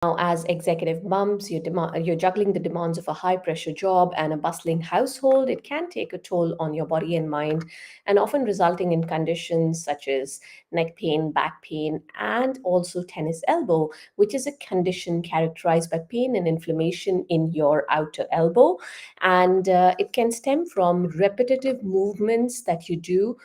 Now, as executive mums, you're juggling the demands of a high pressure job and a bustling household. It can take a toll on your body and mind, and often resulting in conditions such as neck pain, back pain, and also tennis elbow, which is a condition characterized by pain and inflammation in your outer elbow. And it can stem from repetitive movements that you do.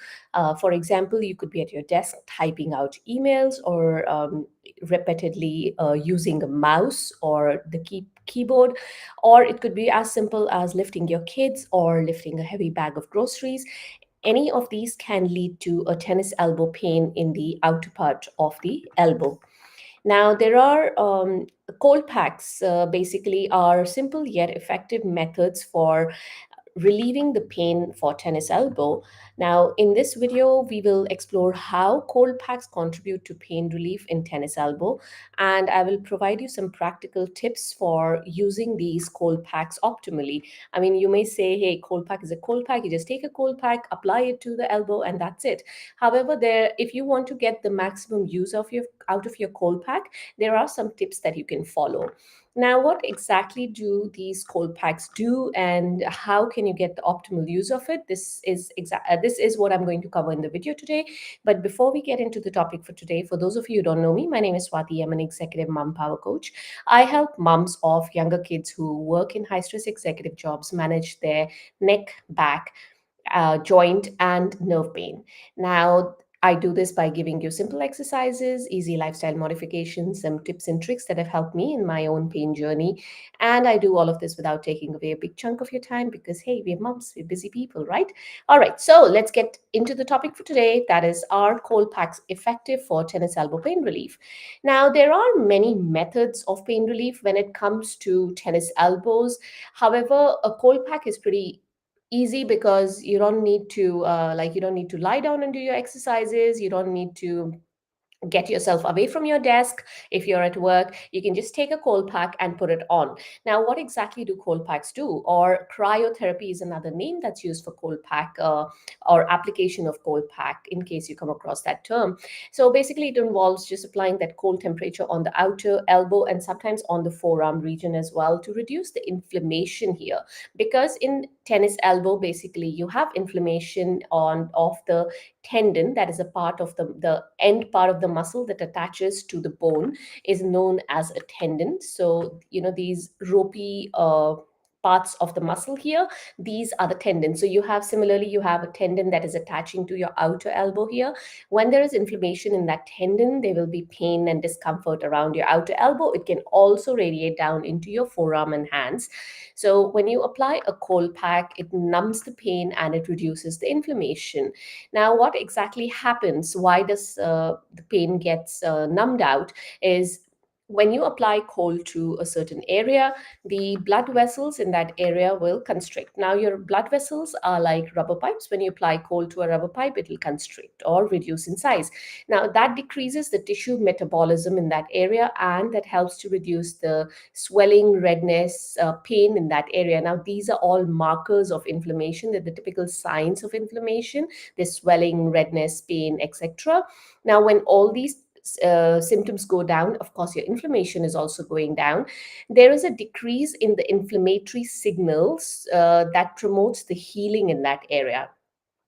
For example, you could be at your desk typing out emails or repeatedly using a mouse or the keyboard, or it could be as simple as lifting your kids or lifting a heavy bag of groceries. Any of these can lead to a tennis elbow pain in the outer part of the elbow. Now, there are cold packs, basically, are simple yet effective methods for relieving the pain for tennis elbow. Now, in this video, we will explore how cold packs contribute to pain relief in tennis elbow, and I will provide you some practical tips for using these cold packs optimally. I mean, you may say, hey, cold pack is a cold pack. You just take a cold pack, apply it to the elbow, and that's it. However, if you want to get the maximum use of your out of your cold pack, there are some tips that you can follow. Now, what exactly do these cold packs do, and how can you get the optimal use of it? This is what I'm going to cover in the video today. But before we get into the topic for today, for those of you who don't know me, my name is Swati. I'm an executive mom power coach. I help moms of younger kids who work in high stress executive jobs manage their neck, back, joint, and nerve pain. Now, I do this by giving you simple exercises, easy lifestyle modifications, some tips and tricks that have helped me in my own pain journey. And I do all of this without taking away a big chunk of your time because, hey, we're moms, we're busy people, right? All right, so let's get into the topic for today. That is, are cold packs effective for tennis elbow pain relief? Now, there are many methods of pain relief when it comes to tennis elbows. However, a cold pack is pretty easy because you don't need to lie down and do your exercises. You don't need to get yourself away from your desk. If you're at work, you can just take a cold pack and put it on. Now, what exactly do cold packs do? Or cryotherapy is another name that's used for cold pack, or application of cold pack, in case you come across that term. So basically, it involves just applying that cold temperature on the outer elbow and sometimes on the forearm region as well to reduce the inflammation here. Because in tennis elbow, basically, you have inflammation on of the tendon, that is a part of the end part of the muscle that attaches to the bone, is known as a tendon. So, these ropey parts of the muscle here, these are the tendons. So you have a tendon that is attaching to your outer elbow here. When there is inflammation in that tendon, there will be pain and discomfort around your outer elbow. It can also radiate down into your forearm and hands. So when you apply a cold pack, it numbs the pain and it reduces the inflammation. Now, what exactly happens? Why does the pain gets numbed out? Is when you apply cold to a certain area, the blood vessels in that area will constrict. Now, your blood vessels are like rubber pipes. When you apply cold to a rubber pipe, it will constrict or reduce in size. Now, that decreases the tissue metabolism in that area, and that helps to reduce the swelling, redness, pain in that area. Now, these are all markers of inflammation. They're the typical signs of inflammation: the swelling, redness, pain, etc. Now, when all these symptoms go down, of course, your inflammation is also going down. There is a decrease in the inflammatory signals that promotes the healing in that area.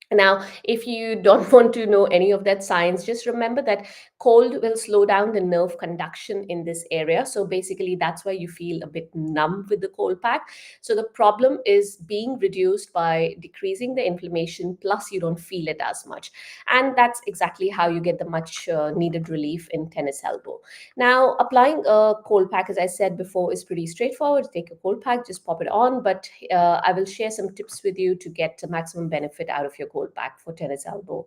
Now, if you don't want to know any of that science, just remember that cold will slow down the nerve conduction in this area. So basically, that's why you feel a bit numb with the cold pack. So the problem is being reduced by decreasing the inflammation, plus you don't feel it as much. And that's exactly how you get the much needed relief in tennis elbow. Now, applying a cold pack, as I said before, is pretty straightforward. Take a cold pack, just pop it on. But I will share some tips with you to get the maximum benefit out of your cold pack for tennis elbow.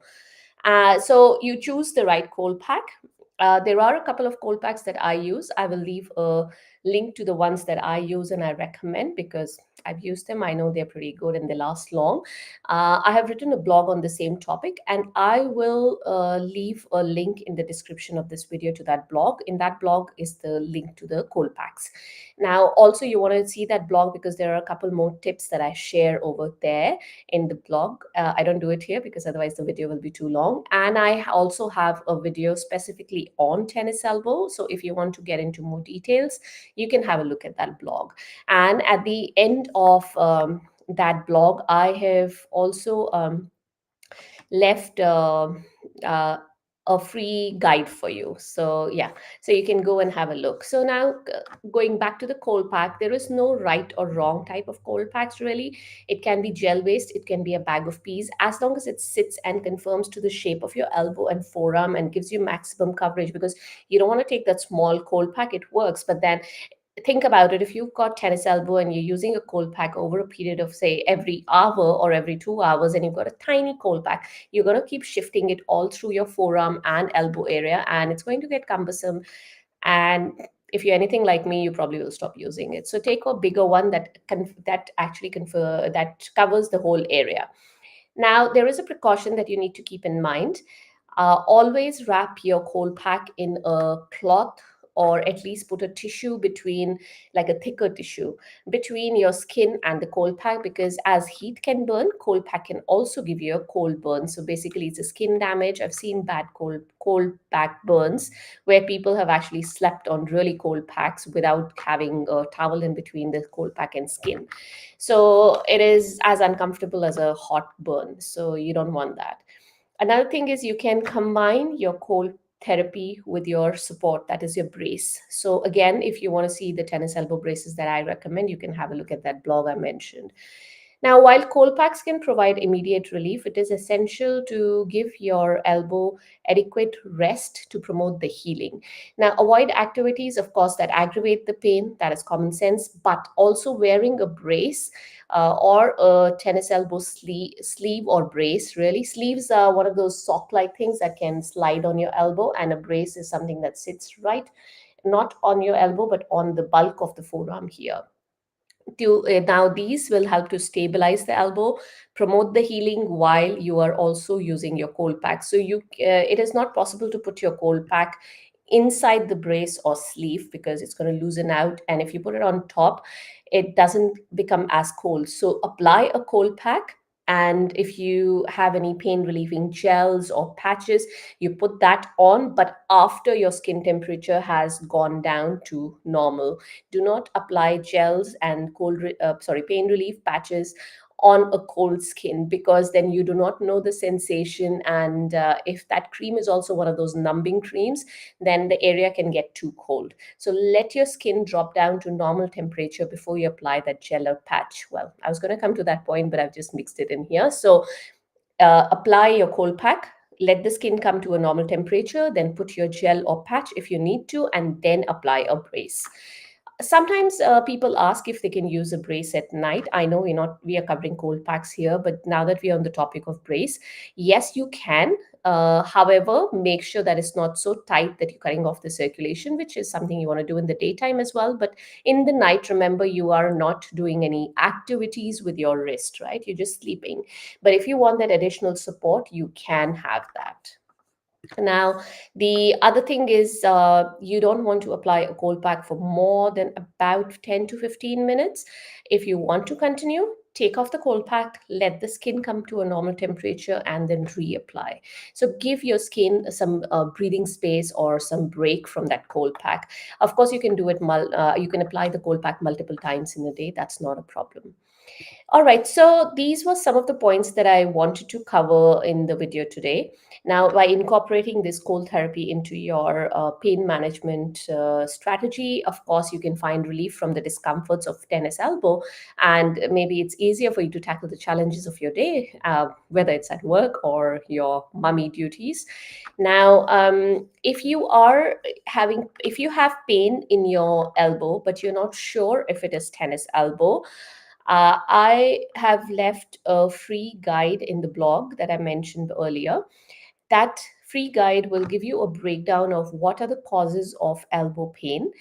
So you choose the right cold pack. There are a couple of cold packs that I use. I will leave a link to the ones that I use and I recommend because I've used them. I know they're pretty good and they last long. I have written a blog on the same topic, and I will leave a link in the description of this video to that blog. In that blog is the link to the cold packs. Now, also, you want to see that blog because there are a couple more tips that I share over there in the blog. I don't do it here because otherwise the video will be too long. And I also have a video specifically therapy on tennis elbow. So if you want to get into more details, you can have a look at that blog. And at the end of that blog, I have also left uh, a free guide for you. So yeah, so you can go and have a look. So now going back to the cold pack, there is no right or wrong type of cold packs really. It can be gel based, it can be a bag of peas, as long as it sits and confirms to the shape of your elbow and forearm and gives you maximum coverage. Because you don't want to take that small cold pack, it works, but then think about it. If you've got tennis elbow and you're using a cold pack over a period of say every hour or every 2 hours, and you've got a tiny cold pack, you're going to keep shifting it all through your forearm and elbow area, and it's going to get cumbersome. And if you're anything like me, you probably will stop using it. So take a bigger one that actually that covers the whole area. Now, there is a precaution that you need to keep in mind. Always wrap your cold pack in a cloth, or at least put a tissue between, like a thicker tissue, between your skin and the cold pack, because as heat can burn, cold pack can also give you a cold burn. So basically, it's a skin damage. I've seen bad cold pack burns where people have actually slept on really cold packs without having a towel in between the cold pack and skin. So it is as uncomfortable as a hot burn. So you don't want that. Another thing is you can combine your cold therapy with your support, that is your brace. So again, if you want to see the tennis elbow braces that I recommend, you can have a look at that blog I mentioned. Now, while cold packs can provide immediate relief, it is essential to give your elbow adequate rest to promote the healing. Now, avoid activities, of course, that aggravate the pain, that is common sense, but also wearing a brace or a tennis elbow sleeve or brace. Really, sleeves are one of those sock like things that can slide on your elbow, and a brace is something that sits right, not on your elbow, but on the bulk of the forearm here. Now these will help to stabilize the elbow, promote the healing while you are also using your cold pack. So it is not possible to put your cold pack inside the brace or sleeve, because it's going to loosen out, and if you put it on top, it doesn't become as cold. So apply a cold pack, and if you have any pain relieving gels or patches, you put that on, but after your skin temperature has gone down to normal. Do not apply gels and pain relief patches on a cold skin, because then you do not know the sensation, and if that cream is also one of those numbing creams, then the area can get too cold. So let your skin drop down to normal temperature before you apply that gel or patch. Well, I was going to come to that point, but I've just mixed it in here. So apply your cold pack, let the skin come to a normal temperature, then put your gel or patch if you need to, and then apply a brace. Sometimes people ask if they can use a brace at night. I know we are covering cold packs here, but now that we are on the topic of brace, yes, you can. However, make sure that it's not so tight that you're cutting off the circulation, which is something you want to do in the daytime as well. But in the night, remember, you are not doing any activities with your wrist, right? You're just sleeping. But if you want that additional support, you can have that. Now, the other thing is you don't want to apply a cold pack for more than about 10 to 15 minutes. If you want to continue, take off the cold pack, let the skin come to a normal temperature, and then reapply. So give your skin some breathing space or some break from that cold pack. Of course, you can do it, you can apply the cold pack multiple times in a day. That's not a problem. All right, so these were some of the points that I wanted to cover in the video today. Now, by incorporating this cold therapy into your pain management strategy, of course, you can find relief from the discomforts of tennis elbow, and maybe it's easier for you to tackle the challenges of your day, whether it's at work or your mummy duties. Now, if you have pain in your elbow, but you're not sure if it is tennis elbow, I have left a free guide in the blog that I mentioned earlier. That free guide will give you a breakdown of what are the causes of elbow pain,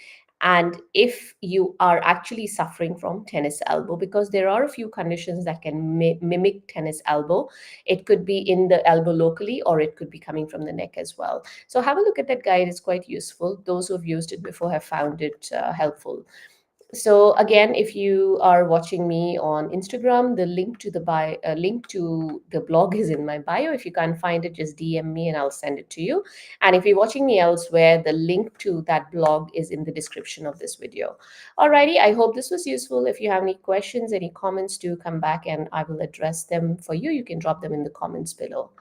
and if you are actually suffering from tennis elbow, because there are a few conditions that can mimic tennis elbow. It could be in the elbow locally, or it could be coming from the neck as well. So have a look at that guide. It's quite useful. Those who have used it before have found it helpful. So again, if you are watching me on Instagram, the link to the blog is in my bio. If you can't find it, just DM me and I'll send it to you. And if you're watching me elsewhere, the link to that blog is in the description of this video. Alrighty, I hope this was useful. If you have any questions, any comments, do come back and I will address them for you. You can drop them in the comments below.